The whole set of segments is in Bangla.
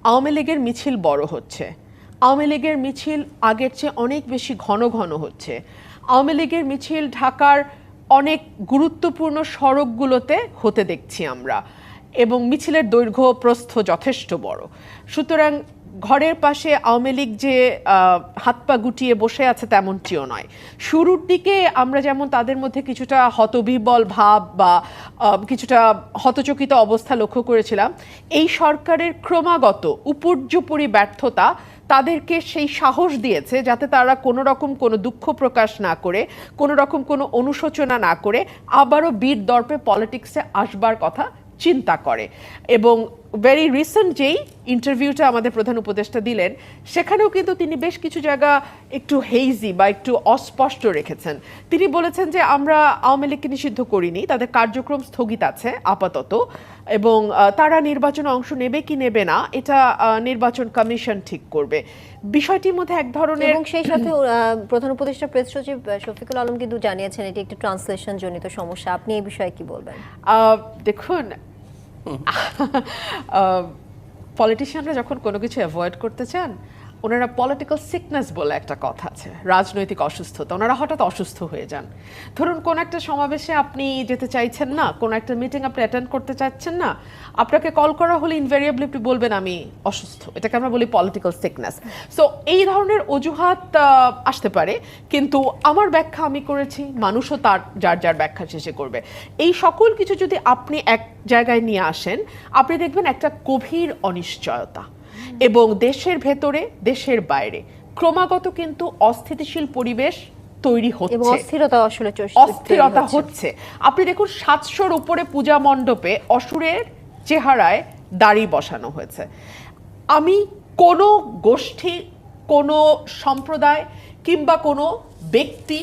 আওয়ামী লীগের মিছিল বড় হচ্ছে, আওয়ামী লীগের মিছিল আগের চেয়ে অনেক বেশি ঘন ঘন হচ্ছে, আওয়ামী লীগের মিছিল ঢাকার অনেক গুরুত্বপূর্ণ সড়কগুলোতে হতে দেখছি আমরা, এবং মিছিলের দৈর্ঘ্য প্রস্থ যথেষ্ট বড়। সুতরাং ঘরের পাশে আওয়ামী লীগ যে হাত পা গুটিয়ে বসে আছে তেমনটিও নয়। শুরুর দিকে আমরা যেমন তাদের মধ্যে কিছুটা হতবিহ্বল ভাব বা কিছুটা হতচকিত অবস্থা লক্ষ্য করেছিলাম, এই সরকারের ক্রমাগত উপর্যুপরি ব্যর্থতা তাদেরকে সেই সাহস দিয়েছে যাতে তারা কোনো রকম কোনো দুঃখ প্রকাশ না করে, কোনো রকম কোনো অনুশোচনা না করে আবারও বীর দর্পে পলিটিক্সে আসবার কথা চিন্তা করে। এবং ভেরি রিসেন্ট যেই ইন্টারভিউটা আমাদের প্রধান উপদেষ্টা দিলেন, সেখানেও কিন্তু তিনি বেশ কিছু জায়গা একটু হেইজি বা একটু অস্পষ্ট রেখেছেন। তিনি বলেছেন যে আমরা আওয়ামী লীগকে নিষিদ্ধ করিনি, তাদের কার্যক্রম স্থগিত আছে আপাতত, এবং তারা নির্বাচনে অংশ নেবে কি নেবে না এটা নির্বাচন কমিশন ঠিক করবে। বিষয়টির মধ্যে এক ধরনের, এবং সেই সাথে প্রধান উপদেষ্টা প্রেস সচিব শফিকুল আলম কিন্তু জানিয়েছেন এটি একটি ট্রান্সলেশন জনিত সমস্যা। আপনি এই বিষয়ে কি বলবেন? দেখুন, পলিটিশিয়ানরা যখন কোনো কিছু অ্যাভয়েড করতে চান, ওনারা পলিটিক্যাল সিকনেস বলে একটা কথা আছে, রাজনৈতিক অসুস্থতা, ওনারা হঠাৎ অসুস্থ হয়ে যান। ধরুন কোন একটা সমাবেশে আপনি যেতে চাইছেন না, কোন একটা মিটিং আপনি অ্যাটেন্ড করতে চাচ্ছেন না, আপনাকে কল করা হলে ইনভেরিয়েবলি আপনি বলবেন আমি অসুস্থ। এটাকে আমরা বলি পলিটিক্যাল সিকনেস। সো এই ধরনের অজুহাত আসতে পারে, কিন্তু আমার ব্যাখ্যা আমি করেছি, মানুষও তার যার যার ব্যাখ্যা শেষে করবে। এই সকল কিছু যদি আপনি এক জায়গায় নিয়ে আসেন, আপনি দেখবেন একটা গভীর অনিশ্চয়তা, এবং দেশের ভেতরে দেশের বাইরে ক্রমাগত কিন্তু অস্থিতিশীল পরিবেশ তৈরি হচ্ছে, এবং অস্থিরতা হচ্ছে। আপনি দেখুন 700-র উপরে পূজা মণ্ডপে অসুরের চেহারায় দাড়ি বসানো হয়েছে। আমি কোনো গোষ্ঠী, কোনো সম্প্রদায় কিংবা কোনো ব্যক্তি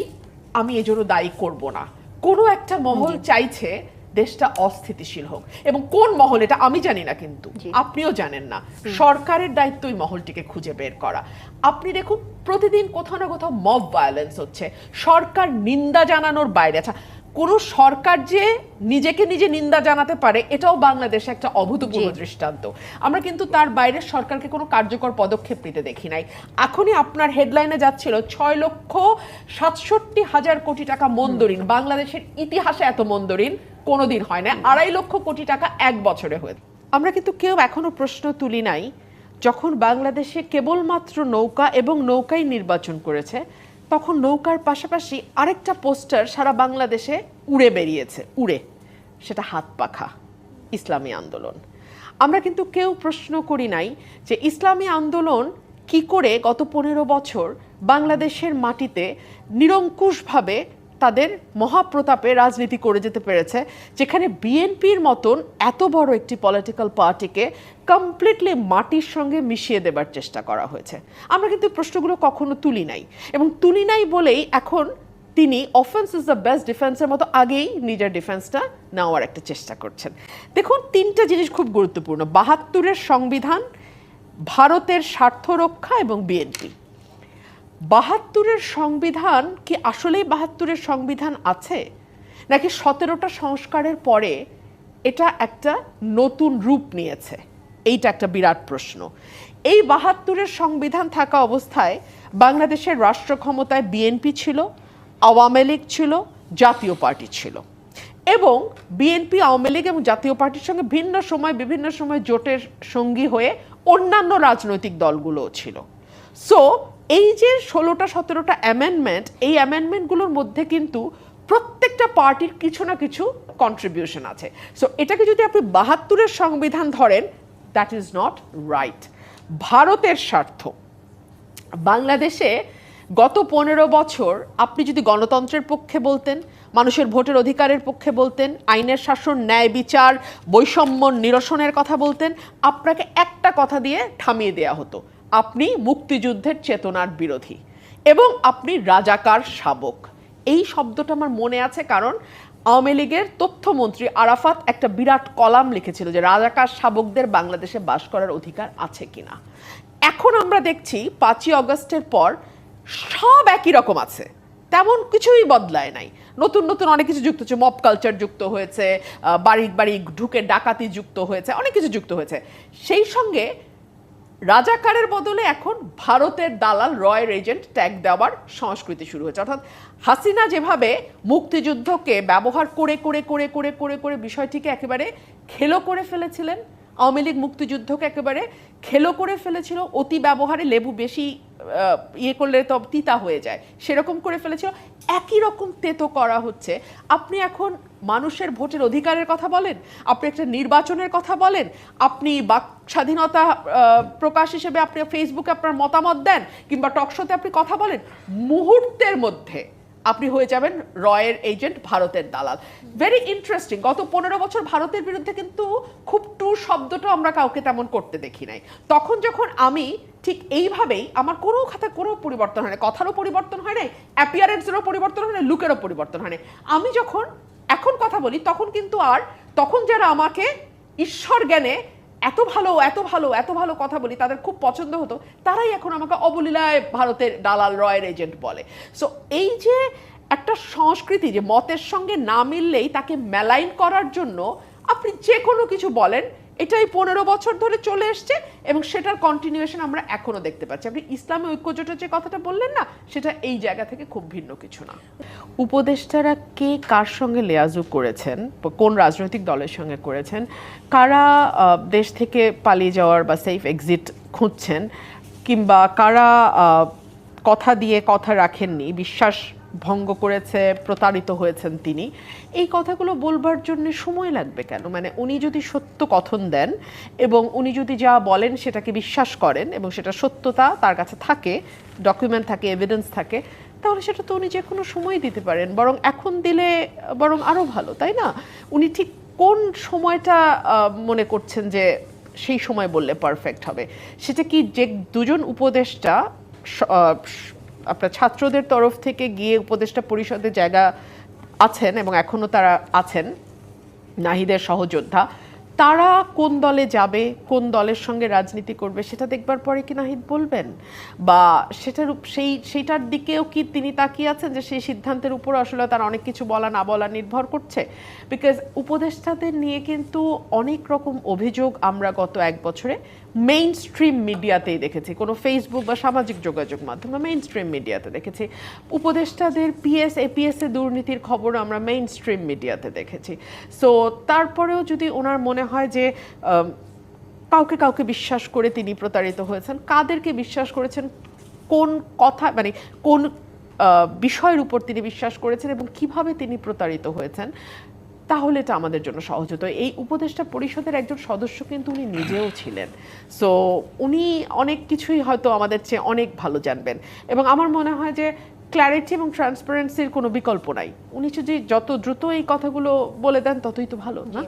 আমি এজন্য দায়ী করব না। কোনো একটা মহল চাইছে দেশটা অস্থিতিশীল হোক, এবং কোন মহল এটা আমি জানি না, কিন্তু আপনিও জানেন না। সরকারের দায়িত্ব ওই মহলটিকে খুঁজে বের করা। আপনি দেখুন প্রতিদিন কোথাও না কোথাও মব ভায়োলেন্স হচ্ছে, সরকার নিন্দা জানানোর বাইরে। আচ্ছা, কোনো সরকার যে নিজেকে নিজে নিন্দা জানাতে পারে এটাও বাংলাদেশে একটা অভূতপূর্ব দৃষ্টান্ত। আমরা কিন্তু তার বাইরে সরকারকে কোনো কার্যকর পদক্ষেপ নিতে দেখি নাই। এখনই আপনার হেডলাইনে যাচ্ছিল 6,67,000 কোটি টাকা মন্দরিন, বাংলাদেশের ইতিহাসে এত মন্দরিন কোনোদিন হয় না, 2.5 লক্ষ কোটি টাকা এক বছরে হয়েছে। আমরা কিন্তু কেউ এখনো প্রশ্ন তুলি নাই, যখন বাংলাদেশে কেবলমাত্র নৌকা এবং নৌকাই নির্বাচন করেছে, তখন নৌকার পাশাপাশি আরেকটা পোস্টার সারা বাংলাদেশে উড়ে বেরিয়েছে, সেটা হাত পাখা, ইসলামী আন্দোলন। আমরা কিন্তু কেউ প্রশ্ন করি নাই যে ইসলামী আন্দোলন কি করে গত 15 বছর বাংলাদেশের মাটিতে নিরঙ্কুশভাবে তাদের মহাপ্রতাপে রাজনীতি করে যেতে পেরেছে, যেখানে বিএনপির মতন এত বড় একটি পলিটিক্যাল পার্টিকে কমপ্লিটলি মাটির সঙ্গে মিশিয়ে দেবার চেষ্টা করা হয়েছে। আমরা কিন্তু প্রশ্নগুলো কখনো তুলি নাই, এবং তুলি নাই বলেই এখন তিনি অফেন্স ইজ দ্য বেস্ট ডিফেন্সের মতো আগেই নিজের ডিফেন্সটা নেওয়ার একটা চেষ্টা করছেন। দেখুন, 3টা জিনিস খুব গুরুত্বপূর্ণ: 72-এর সংবিধান, ভারতের স্বার্থ রক্ষা, এবং বিএনপি। 72-এর সংবিধান কি আসলেই 72-এর সংবিধান আছে, নাকি 17টা সংস্কারের পরে এটা একটা নতুন রূপ নিয়েছে? এইটা একটা বিরাট প্রশ্ন। এই 72-এর সংবিধান থাকা অবস্থায় বাংলাদেশের রাষ্ট্র ক্ষমতায় বিএনপি ছিল, আওয়ামী লীগ ছিল, জাতীয় পার্টি ছিল, এবং বিএনপি, আওয়ামী লীগ এবং জাতীয় পার্টির সঙ্গে বিভিন্ন সময় জোটের সঙ্গী হয়ে অন্যান্য রাজনৈতিক দলগুলোও ছিল। সো এই যে 16টা 17টা অ্যামেন্ডমেন্ট, এই অ্যামেন্ডমেন্টগুলোর মধ্যে কিন্তু প্রত্যেকটা পার্টির কিছু না কিছু কন্ট্রিবিউশন আছে। সো এটাকে যদি আপনি 72-এর সংবিধান ধরেন, দ্যাট ইজ নট রাইট। ভারতের স্বার্থ, বাংলাদেশে গত 15 বছর আপনি যদি গণতন্ত্রের পক্ষে বলতেন, মানুষের ভোটের অধিকারের পক্ষে বলতেন, আইনের শাসন, ন্যায় বিচার, বৈষম্য নিরসনের কথা বলতেন, আপনাকে একটা কথা দিয়ে থামিয়ে দেয়া হতো: আপনি মুক্তিযুদ্ধের চেতনার বিরোধী এবং আপনি রাজাকার শাবক। এই শব্দটা আমার মনে আছে, কারণ আওয়ামী লীগের তথ্যমন্ত্রী আরাফাত একটা বিরাট কলাম লিখেছিল যে রাজাকার শাবকদের বাংলাদেশে বাস করার অধিকার আছে কিনা। এখন আমরা দেখছি 5ই অগস্টের পর সব একই রকম আছে, তেমন কিছুই বদলায় নাই। নতুন নতুন অনেক কিছু যুক্ত হচ্ছে, মব কালচার যুক্ত হয়েছে, বাড়ি বাড়ি ঢুকে ডাকাতি যুক্ত হয়েছে, অনেক কিছু যুক্ত হয়েছে। সেই সঙ্গে রাজাকারের বদলে এখন ভারতের দালাল রয়ের এজেন্ট ট্যাগ দেওয়ার সংস্কৃতি শুরু হয়েছে। অর্থাৎ হাসিনা যেভাবে মুক্তিযুদ্ধকে ব্যবহার করে করে করে করে করে করে বিষয়টিকে একেবারে খেলো করে ফেলেছিলেন, আওয়ামী লীগ মুক্তিযুদ্ধকে একেবারে খেলো করে ফেলেছিল, অতি ব্যবহারে লেবু বেশি ইয়ে করলে তো তিতা হয়ে যায়, সেরকম করে ফেলেছিল। একই রকম তেতো করা হচ্ছে। আপনি এখন মানুষের ভোটের অধিকারের কথা বলেন, আপনি একটা নির্বাচনের কথা বলেন, আপনি বাক স্বাধীনতা প্রকাশ হিসেবে আপনি ফেসবুকে আপনার মতামত দেন কিংবা টকশোতে আপনি কথা বলেন, মুহূর্তের মধ্যে আপনি হয়ে যাবেন রয়ের এজেন্ট, ভারতের দালাল। Very interesting. গত 15 বছর ভারতের বিরুদ্ধে কিন্তু খুব টু শব্দটা আমরা কাউকে তেমন করতে দেখি নাই। তখন যখন আমি ঠিক এইভাবেই, আমার কোনো খাতায় কোনো পরিবর্তন হয় না, কথারও পরিবর্তন হয় নাই, অ্যাপিয়ারেন্সেরও পরিবর্তন হয় না, লুকেরও পরিবর্তন হয় না, আমি যখন এখন কথা বলি তখন কিন্তু তখন যারা আমাকে ঈশ্বর জ্ঞানে এত ভালো এত ভালো এত ভালো কথা বলি, তাদের খুব পছন্দ হতো, তারাই এখন আমাকে অবলীলায় ভারতের দালাল রয়ের এজেন্ট বলে। সো এই যে একটা সংস্কৃতি যে মতের সঙ্গে না মিললেই তাকে মেলাইন করার জন্য আপনি যে কোনো কিছু বলেন, এটাই 15 বছর ধরে চলে এসছে এবং সেটার কন্টিনিউয়েশন আমরা এখনো দেখতে পাচ্ছি। আপনি ইসলামী ঐক্যজোটের যে কথাটা বললেন না, সেটা এই জায়গা থেকে খুব ভিন্ন কিছু না। উপদেষ্টারা কে কার সঙ্গে লেয়াজু করেছেন, কোন রাজনৈতিক দলের সঙ্গে করেছেন, কারা দেশ থেকে পালিয়ে যাওয়ার বা সেফ এক্সিট খুঁজছেন, কিংবা কারা কথা দিয়ে কথা রাখেননি, বিশ্বাস ভঙ্গ করেছে, প্রতারিত হয়েছেন তিনি, এই কথাগুলো বলবার জন্য সময় লাগবে কেন? মানে উনি যদি সত্য কথন দেন এবং উনি যদি যা বলেন সেটাকে বিশ্বাস করেন এবং সেটা সত্যতা তার কাছে থাকে, ডকুমেন্ট থাকে, এভিডেন্স থাকে, তাহলে সেটা তো উনি যে কোনো সময় দিতে পারেন। বরং এখন দিলে বরং আরও ভালো, তাই না? উনি ঠিক কোন সময়টা মনে করছেন যে সেই সময় বললে পারফেক্ট হবে? সেটা কি যে দুজন উপদেষ্টা আপনার ছাত্রদের তরফ থেকে গিয়ে উপদেষ্টা পরিষদে জায়গা আছেন এবং এখনো তারা আছেন, নাহিদের সহযোদ্ধা, তারা কোন দলে যাবে, কোন দলের সঙ্গে রাজনীতি করবে, সেটা দেখবার পরে কি নাহিদ বলবেন? বা সেইটার দিকেও কি তিনি তাকিয়ে আছেন যে সেই সিদ্ধান্তের উপর আসলে তার অনেক কিছু বলা না বলা নির্ভর করছে? বিকজ উপদেষ্টাদের নিয়ে কিন্তু অনেক রকম অভিযোগ আমরা গত এক বছরে মেইন স্ট্রিম মিডিয়াতেই দেখেছি, কোনো ফেসবুক বা সামাজিক যোগাযোগ মাধ্যমে মেইন স্ট্রিম মিডিয়াতে দেখেছি। উপদেষ্টাদের পিএস এপিএস এ দুর্নীতির খবর আমরা মেইন স্ট্রিম মিডিয়াতে দেখেছি। সো তারপরেও যদি ওনার মনে হয় যে কাউকে কাউকে বিশ্বাস করে তিনি প্রতারিত হয়েছেন, কাদেরকে বিশ্বাস করেছেন, কোন কথা মানে কোন বিষয়ের উপর তিনি বিশ্বাস করেছেন এবং কিভাবে তিনি প্রতারিত হয়েছেন, তাহলে এটা আমাদের জন্য সহজ হতো। এই উপদেষ্টা পরিষদের একজন সদস্য কিন্তু উনি নিজেও ছিলেন। সো উনি অনেক কিছুই হয়তো আমাদের চেয়ে অনেক ভালো জানবেন এবং আমার মনে হয় যে ক্ল্যারিটি এবং ট্রান্সপারেন্সির কোনো বিকল্প নাই। উনি যদি যত দ্রুত এই কথাগুলো বলে দেন ততই তো ভালো, না?